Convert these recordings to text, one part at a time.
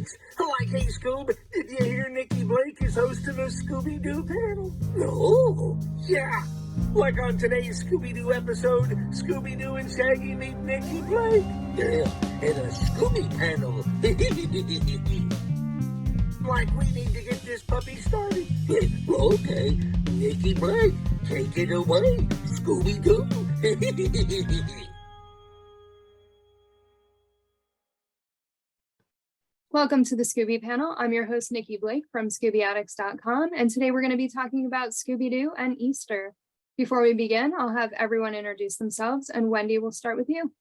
thanks. Like, hey, Scoob, did you hear Nikki Blake is hosting a Scooby-Doo panel? No. Yeah. Like on today's Scooby-Doo episode, Scooby-Doo and Shaggy meet Nikki Blake. Yeah, and a Scooby Panel. Like, we need to get this puppy started. Okay, Nikki Blake, take it away, Scooby-Doo. Welcome to the Scooby Panel. I'm your host, Nikki Blake from ScoobyAddicts.com, and today we're going to be talking about Scooby-Doo and Easter. Before we begin, I'll have everyone introduce themselves, and Wendy will start with you.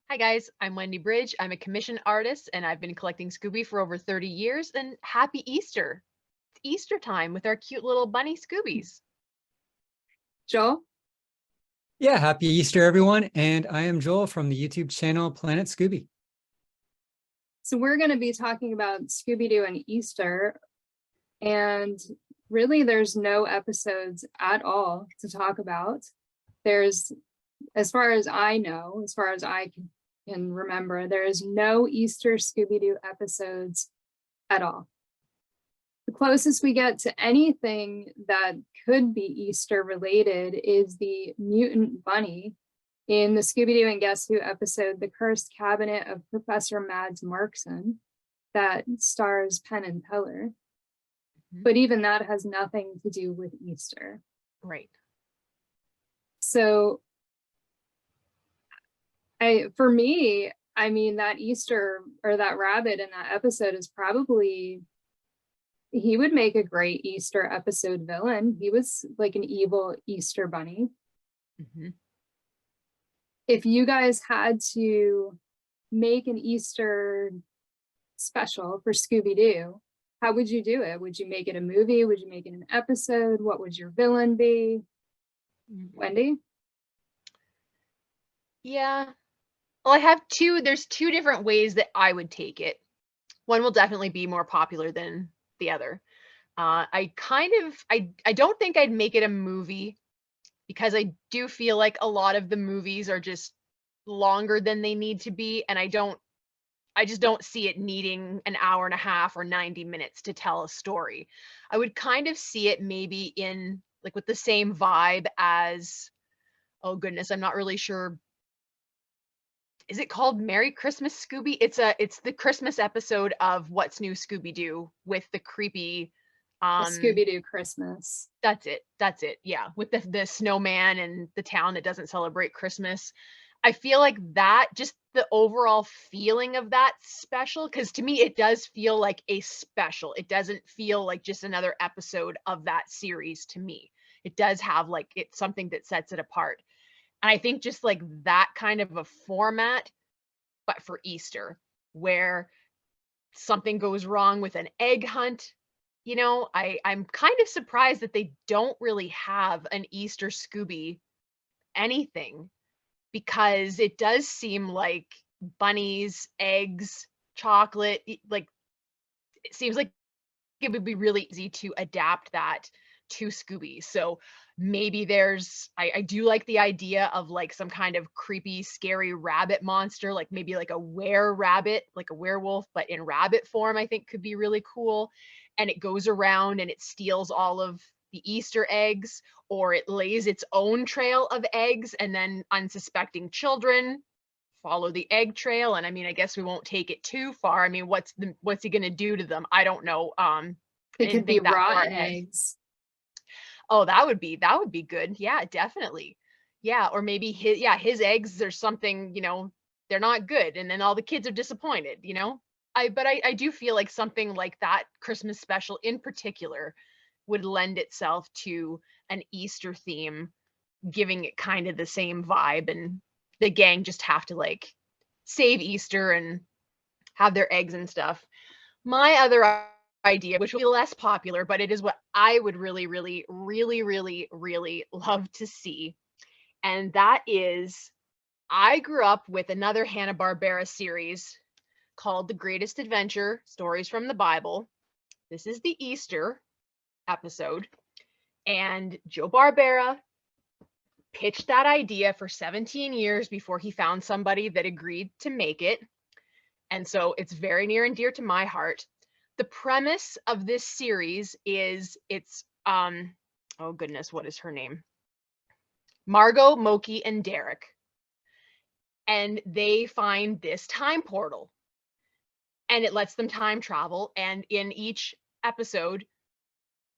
Hi guys, I'm Wendy BRYDGE. I'm a commission artist and I've been collecting Scooby for over 30 years, and happy Easter. It's Easter time with our cute little bunny Scoobies. Joel? Yeah, happy Easter, everyone. And I am Joel from the YouTube channel Planet Scooby. So we're going to be talking about Scooby-Doo and Easter, and really there's no episodes at all to talk about. There's, as far as I know, as far as I can remember, there is no Easter Scooby-Doo episodes at all. The closest we get to anything that could be Easter related is the mutant bunny in the Scooby-Doo and Guess Who episode, The Cursed Cabinet of Professor Mads Markson, that stars Penn and Teller. But even that has nothing to do with Easter. Right. So for me, I mean, that Easter or that rabbit in that episode is probably, he would make a great Easter episode villain. He was like an evil Easter bunny. If you guys had to make an Easter special for Scooby-Doo, how would you do it? Would you make it a movie? Would you make it an episode? What would your villain be? Wendy? Yeah. Well, there's two different ways that I would take it. One will definitely be more popular than the other. I don't think I'd make it a movie, because I do feel like a lot of the movies are just longer than they need to be. And I just don't see it needing an hour and a half or 90 minutes to tell a story. I would kind of see it maybe in like with the same vibe as, oh goodness, I'm not really sure. Is it called Merry Christmas Scooby? It's the Christmas episode of What's New Scooby-Doo with the creepy Scooby-Doo Christmas. That's it. Yeah, with the snowman and the town that doesn't celebrate Christmas. I feel like that, just the overall feeling of that special, because to me it does feel like a special. It doesn't feel like just another episode of that series to me. It does have like it's something that sets it apart. And I think just like that kind of a format, but for Easter, where something goes wrong with an egg hunt. You know, I'm kind of surprised that they don't really have an Easter Scooby anything, because it does seem like bunnies, eggs, chocolate, like it seems like it would be really easy to adapt that to Scooby. So maybe I do like the idea of like some kind of creepy, scary rabbit monster, like maybe like a were-rabbit, like a werewolf, but in rabbit form, I think could be really cool. And it goes around and it steals all of the Easter eggs, or it lays its own trail of eggs, and then unsuspecting children follow the egg trail. And I mean, I guess we won't take it too far. I mean, what's he gonna do to them? I don't know. It could be rotten eggs. Oh, that would be good. Yeah, definitely. Yeah, or maybe his eggs, there's something, they're not good, and then all the kids are disappointed, But I do feel like something like that Christmas special in particular would lend itself to an Easter theme, giving it kind of the same vibe, and the gang just have to like save Easter and have their eggs and stuff. My other idea, which will be less popular, but it is what I would really, really, really, really, really love to see. And that is, I grew up with another Hanna-Barbera series called The Greatest Adventure, Stories from the Bible. This is the Easter episode. And Joe Barbera pitched that idea for 17 years before he found somebody that agreed to make it. And so it's very near and dear to my heart. The premise of this series is it's oh goodness, what is her name? Margot, Moki, and Derek. And they find this time portal. And it lets them time travel. And in each episode,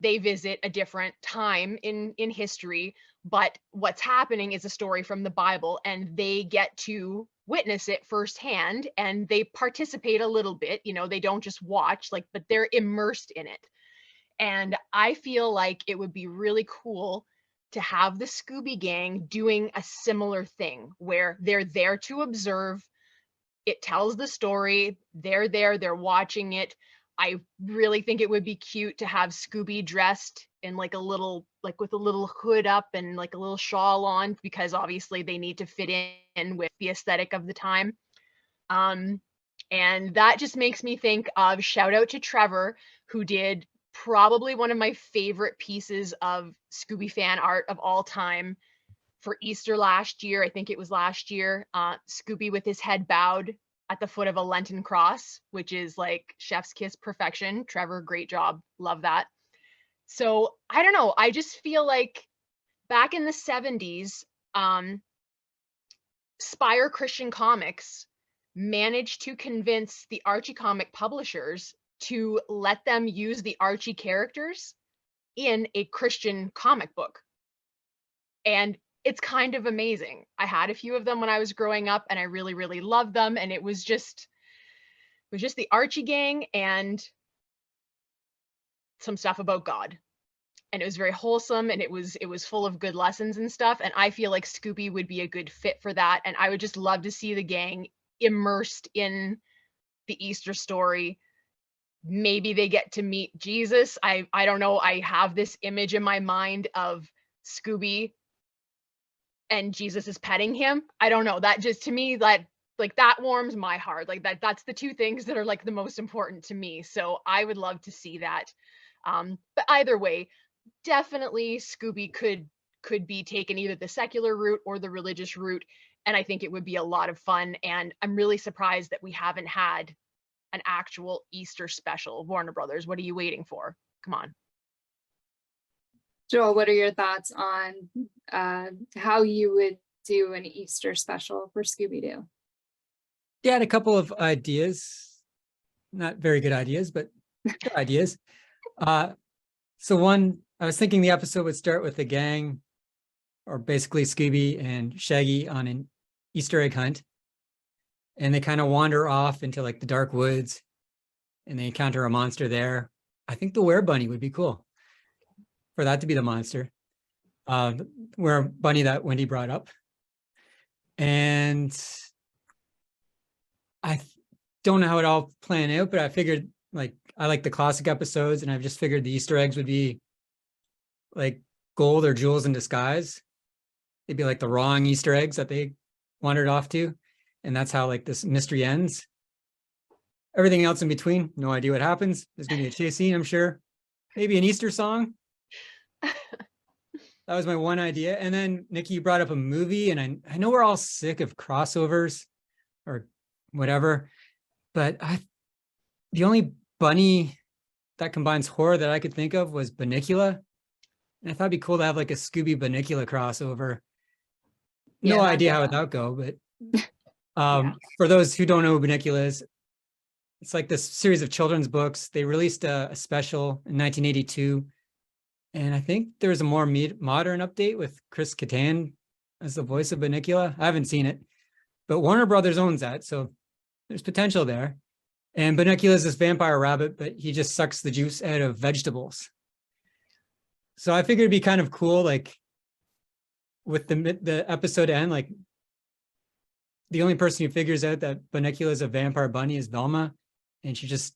they visit a different time in history. But what's happening is a story from the Bible, and they get to witness it firsthand, and they participate a little bit. You know, they don't just watch, like, but they're immersed in it. And I feel like it would be really cool to have the Scooby Gang doing a similar thing where they're there to observe. It tells the story. They're there, they're watching it. I really think it would be cute to have Scooby dressed in like a little, like with a little hood up and like a little shawl on, because obviously they need to fit in with the aesthetic of the time. And that just makes me think of, shout out to Trevor, who did probably one of my favorite pieces of Scooby fan art of all time for Easter last year. I think it was last year. Scooby with his head bowed at the foot of a Lenten cross, which is like chef's kiss perfection. Trevor, great job. Love that. So I don't know. I just feel like back in the 70s, Spire Christian Comics managed to convince the Archie comic publishers to let them use the Archie characters in a Christian comic book. And it's kind of amazing. I had a few of them when I was growing up, and I really, really loved them. And it was just the Archie gang and some stuff about God. And it was very wholesome, and it was full of good lessons and stuff. And I feel like Scooby would be a good fit for that. And I would just love to see the gang immersed in the Easter story. Maybe they get to meet Jesus. I don't know. I have this image in my mind of Scooby and Jesus is petting him. I don't know. That just, to me, that like that warms my heart. Like that's the two things that are like the most important to me. So I would love to see that. But either way, definitely Scooby could be taken either the secular route or the religious route. And I think it would be a lot of fun. And I'm really surprised that we haven't had an actual Easter special. Warner Brothers, what are you waiting for? Come on. Joel, what are your thoughts on how you would do an Easter special for Scooby-Doo? Yeah, I had a couple of ideas, not very good ideas, but good ideas. So one, I was thinking the episode would start with the gang, or basically Scooby and Shaggy, on an Easter egg hunt. And they kind of wander off into like the dark woods, and they encounter a monster there. I think the Were-Bunny would be cool for that to be the monster. Were-Bunny that Wendy brought up. And I don't know how it all planned out, but I figured, like, I like the classic episodes, and I've just figured the Easter eggs would be like gold or jewels in disguise. They'd be like the wrong Easter eggs that they wandered off to. And that's how like this mystery ends. Everything else in between, no idea what happens. There's gonna be a chase scene, I'm sure. Maybe an Easter song. That was my one idea. And then Nikki, you brought up a movie, and I know we're all sick of crossovers or whatever, but the only bunny that combines horror that I could think of was Bunnicula. And I thought it'd be cool to have like a Scooby Bunnicula crossover. No Yeah, idea how that would go, but for those who don't know who Bunnicula is, it's like this series of children's books. They released a special in 1982. And I think there was a more modern update with Chris Kattan as the voice of Bunnicula. I haven't seen it, but Warner Brothers owns that, so there's potential there. And Bunnicula is this vampire rabbit, but he just sucks the juice out of vegetables. So I figured it'd be kind of cool, like with the episode end, like the only person who figures out that Bunnicula is a vampire bunny is Velma, and she just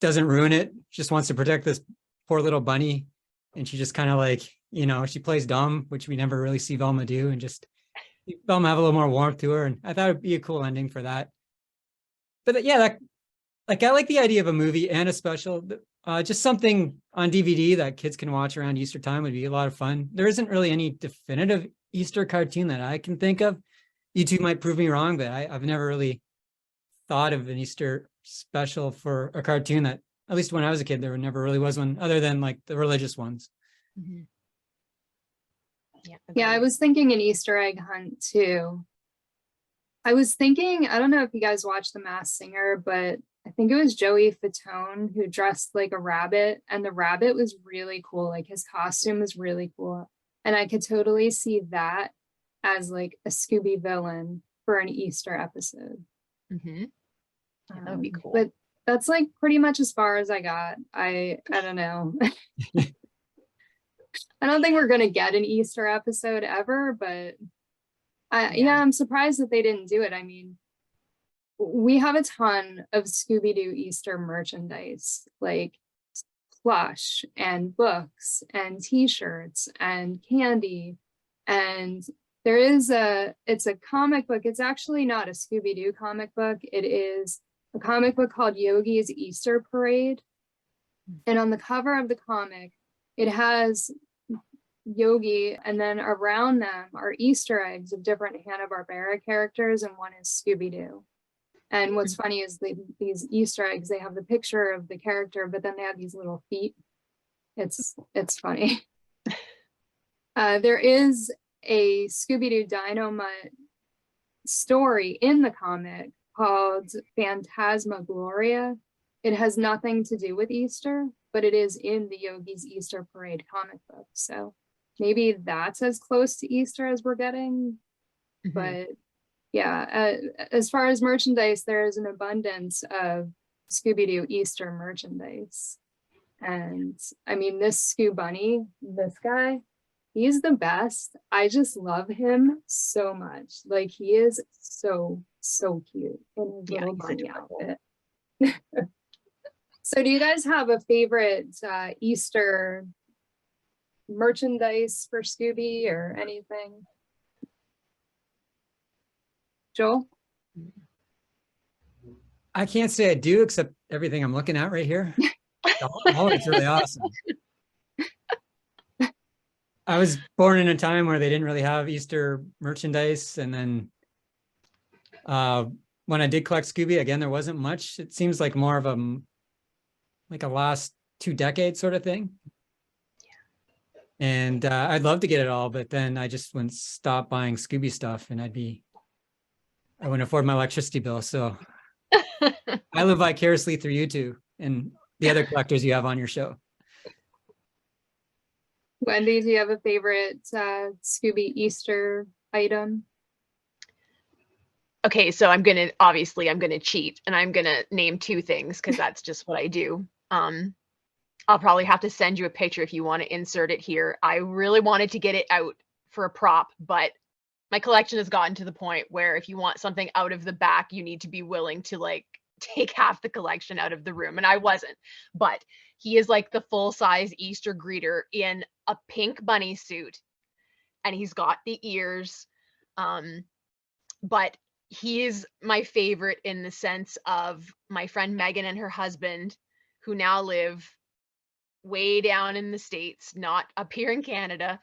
doesn't ruin it. She just wants to protect this poor little bunny. And she just kind of like, you know, she plays dumb, which we never really see Velma do, and just Velma have a little more warmth to her. And I thought it'd be a cool ending for that. But yeah, like I like the idea of a movie and a special. Just something on DVD that kids can watch around Easter time would be a lot of fun. There isn't really any definitive Easter cartoon that I can think of. You two might prove me wrong, but I've never really thought of an Easter special for a cartoon that, at least when I was a kid, there never really was one other than like the religious ones. Mhm. Yeah, I agreed. was thinking an Easter egg hunt too. I was thinking, I don't know if you guys watched The Masked Singer, but I think it was Joey Fatone who dressed like a rabbit, and the rabbit was really cool. Like his costume was really cool. And I could totally see that as like a Scooby villain for an Easter episode. Mhm. Yeah, that would be cool. But that's like pretty much as far as I got. I don't know. I don't think we're gonna get an Easter episode ever, but yeah, I'm surprised that they didn't do it. I mean, we have a ton of Scooby-Doo Easter merchandise, like plush and books and t-shirts and candy. And there is it's a comic book. It's actually not a Scooby-Doo comic book. It is a comic book called Yogi's Easter Parade. And on the cover of the comic, it has Yogi, and then around them are Easter eggs of different Hanna-Barbera characters, and one is Scooby-Doo. And what's funny is these Easter eggs, they have the picture of the character, but then they have these little feet. It's funny. There is a Scooby-Doo Dynamite story in the comic called Phantasmagoria. It has nothing to do with Easter, but it is in the Yogi's Easter Parade comic book. So maybe that's as close to Easter as we're getting. Mhm. But yeah, as far as merchandise, there is an abundance of Scooby-Doo Easter merchandise. And I mean, this Scoo Bunny, this guy, he's the best. I just love him so much. Like he is so cute in his little he's bunny adorable. outfit. So do you guys have a favorite Easter merchandise for Scooby or anything? Joel? I can't say I do, except everything I'm looking at right here. All of it's really awesome. I was born in a time where they didn't really have Easter merchandise. And then when I did collect Scooby, again, there wasn't much. It seems like more of a last 2 decades sort of thing. And I'd love to get it all, but then I just wouldn't stop buying Scooby stuff, and I wouldn't afford my electricity bill. So I live vicariously through you two and the other collectors you have on your show. Wendy, do you have a favorite Scooby Easter item? Okay, so I'm gonna cheat, and I'm gonna name 2 things because that's just what I do. I'll probably have to send you a picture if you want to insert it here. I really wanted to get it out for a prop, but my collection has gotten to the point where if you want something out of the back, you need to be willing to like take half the collection out of the room, and I wasn't. But he is like the full-size Easter greeter in a pink bunny suit, and he's got the ears. But he is my favorite in the sense of my friend Megan and her husband, who now live way down in the States, not up here in Canada.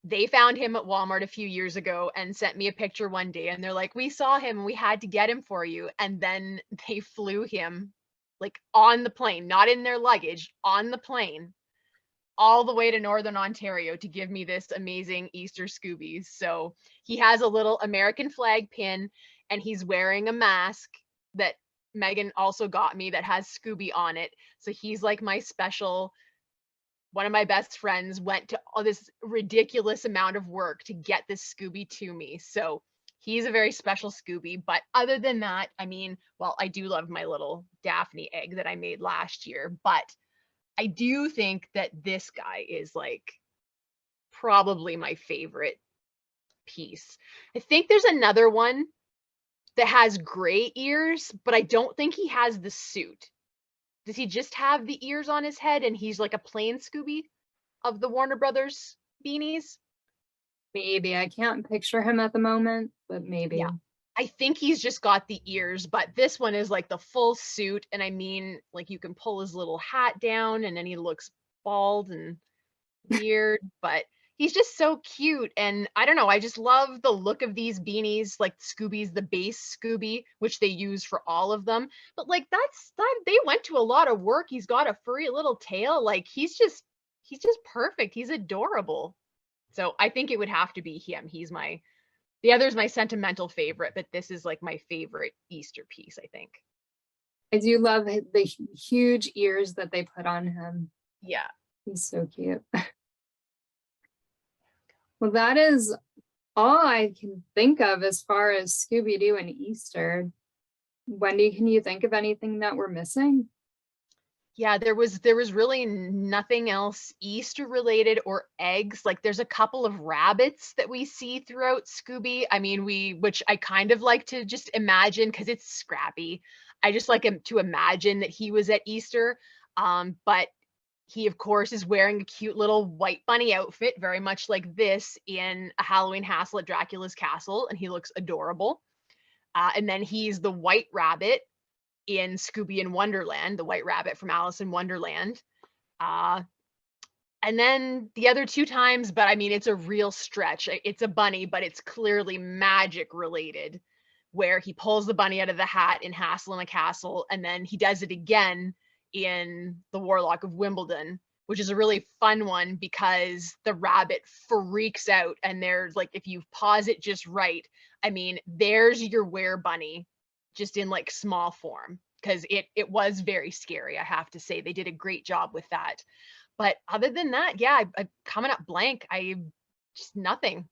They found him at Walmart a few years ago and sent me a picture one day, and they're like, we saw him and we had to get him for you. And then they flew him like on the plane, not in their luggage, on the plane, all the way to Northern Ontario to give me this amazing Easter Scoobies. So he has a little American flag pin, and he's wearing a mask that Megan also got me that has Scooby on it. So he's like my special, one of my best friends went to all this ridiculous amount of work to get this Scooby to me. So he's a very special Scooby. But other than that, I mean, well, I do love my little Daphne egg that I made last year, but I do think that this guy is like probably my favorite piece. I think there's another one that has gray ears, but I don't think he has the suit. Does he just have the ears on his head and he's like a plain Scooby of the Warner Brothers beanies? Maybe. I can't picture him at the moment, but maybe. Yeah. I think he's just got the ears, but this one is like the full suit. And I mean, like you can pull his little hat down and then he looks bald and weird, but he's just so cute. And I don't know, I just love the look of these beanies. Like Scooby's the base Scooby, which they use for all of them. But like they went to a lot of work. He's got a furry little tail. Like he's just perfect. He's adorable. So I think it would have to be him. The other's my sentimental favorite, but this is like my favorite Easter piece, I think. I do love the huge ears that they put on him. Yeah. He's so cute. Well, that is all I can think of as far as Scooby-Doo and Easter. Wendy, can you think of anything that we're missing? Yeah, there was really nothing else Easter related or eggs. Like there's a couple of rabbits that we see throughout Scooby. I mean, which I kind of like to just imagine because it's scrappy. I just like him to imagine that he was at Easter. But he, of course, is wearing a cute little white bunny outfit, very much like this in A Halloween Hassle at Dracula's Castle, and he looks adorable. And then he's the white rabbit in Scooby in Wonderland, the white rabbit from Alice in Wonderland. And then the other two times, but I mean, it's a real stretch. It's a bunny, but it's clearly magic related, where he pulls the bunny out of the hat in Hassle in a Castle, and then he does it again in The Warlock of Wimbledon, which is a really fun one because the rabbit freaks out, and there's like, if you pause it just right, I mean, there's your were-bunny just in like small form, because it was very scary. I have to say they did a great job with that. But other than that, yeah, I'm coming up blank. I just nothing.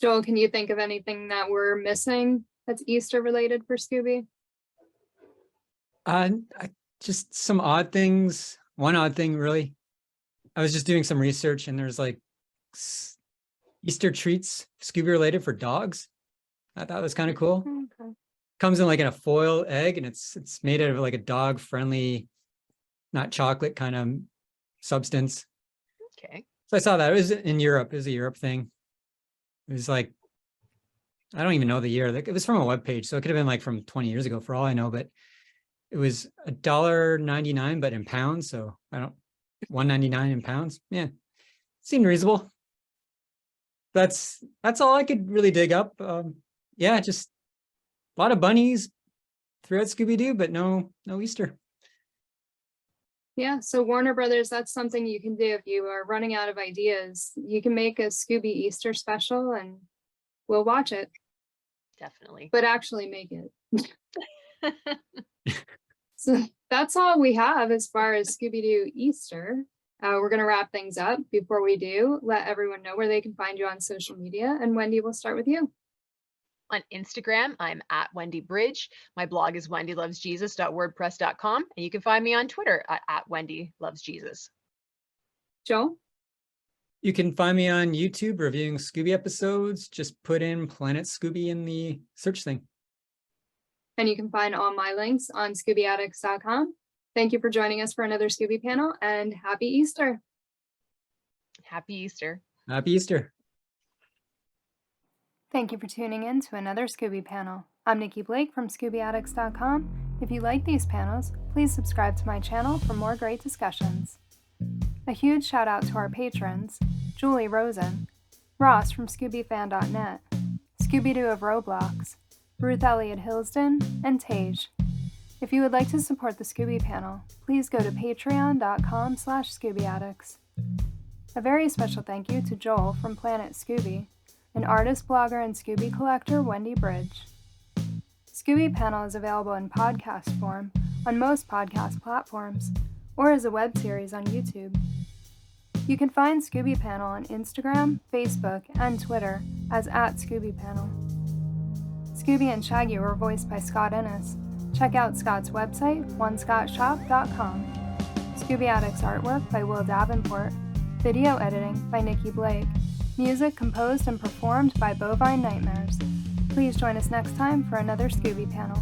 Joel, can you think of anything that we're missing that's Easter related for Scooby? Just some odd things. One odd thing, really. I was just doing some research, and there's like Easter treats Scooby related for dogs. I thought it was kind of cool. Okay. Comes in like in a foil egg, and it's made out of like a dog friendly, not chocolate kind of substance. Okay. So I saw that. It was in Europe. It was a Europe thing. It was like, I don't even know the year. Like, it was from a webpage, so it could have been like from 20 years ago for all I know, but it was $1.99, but in pounds. So $1.99 in pounds. Yeah, seemed reasonable. That's all I could really dig up. Yeah, just a lot of bunnies throughout Scooby-Doo, but no Easter. Yeah, so Warner Brothers, that's something you can do if you are running out of ideas. You can make a Scooby Easter special and we'll watch it. Definitely. But actually make it. So that's all we have as far as Scooby-Doo Easter. We're going to wrap things up. Before we do, let everyone know where they can find you on social media. And Wendy, we'll start with you. On Instagram, I'm at WendyBRYDGE. My blog is wendylovesjesus.wordpress.com. And you can find me on Twitter at wendylovesjesus. Joel? You can find me on YouTube reviewing Scooby episodes. Just put in Planet Scooby in the search thing. And you can find all my links on ScoobyAddicts.com. Thank you for joining us for another Scooby panel, and happy Easter. Happy Easter. Happy Easter. Thank you for tuning in to another Scooby panel. I'm Nikki Blake from ScoobyAddicts.com. If you like these panels, please subscribe to my channel for more great discussions. A huge shout out to our patrons, Julie Rosen, Ross from ScoobyFan.net, Scooby-Doo of Roblox, Ruth Elliott Hillsden, and Tage. If you would like to support the Scooby panel, please go to patreon.com/ScoobyAddicts. A very special thank you to Joel from Planet Scooby, and artist, blogger, and Scooby collector Wendy Bridge. Scooby Panel is available in podcast form on most podcast platforms, or as a web series on YouTube. You can find Scooby Panel on Instagram, Facebook, and Twitter as @ScoobyPanel. Scooby and Shaggy were voiced by Scott Innes. Check out Scott's website, onescottshop.com. Scooby Addicts artwork by Will Davenport. Video editing by Nikki Blake. Music composed and performed by Bovine Nightmares. Please join us next time for another Scooby panel.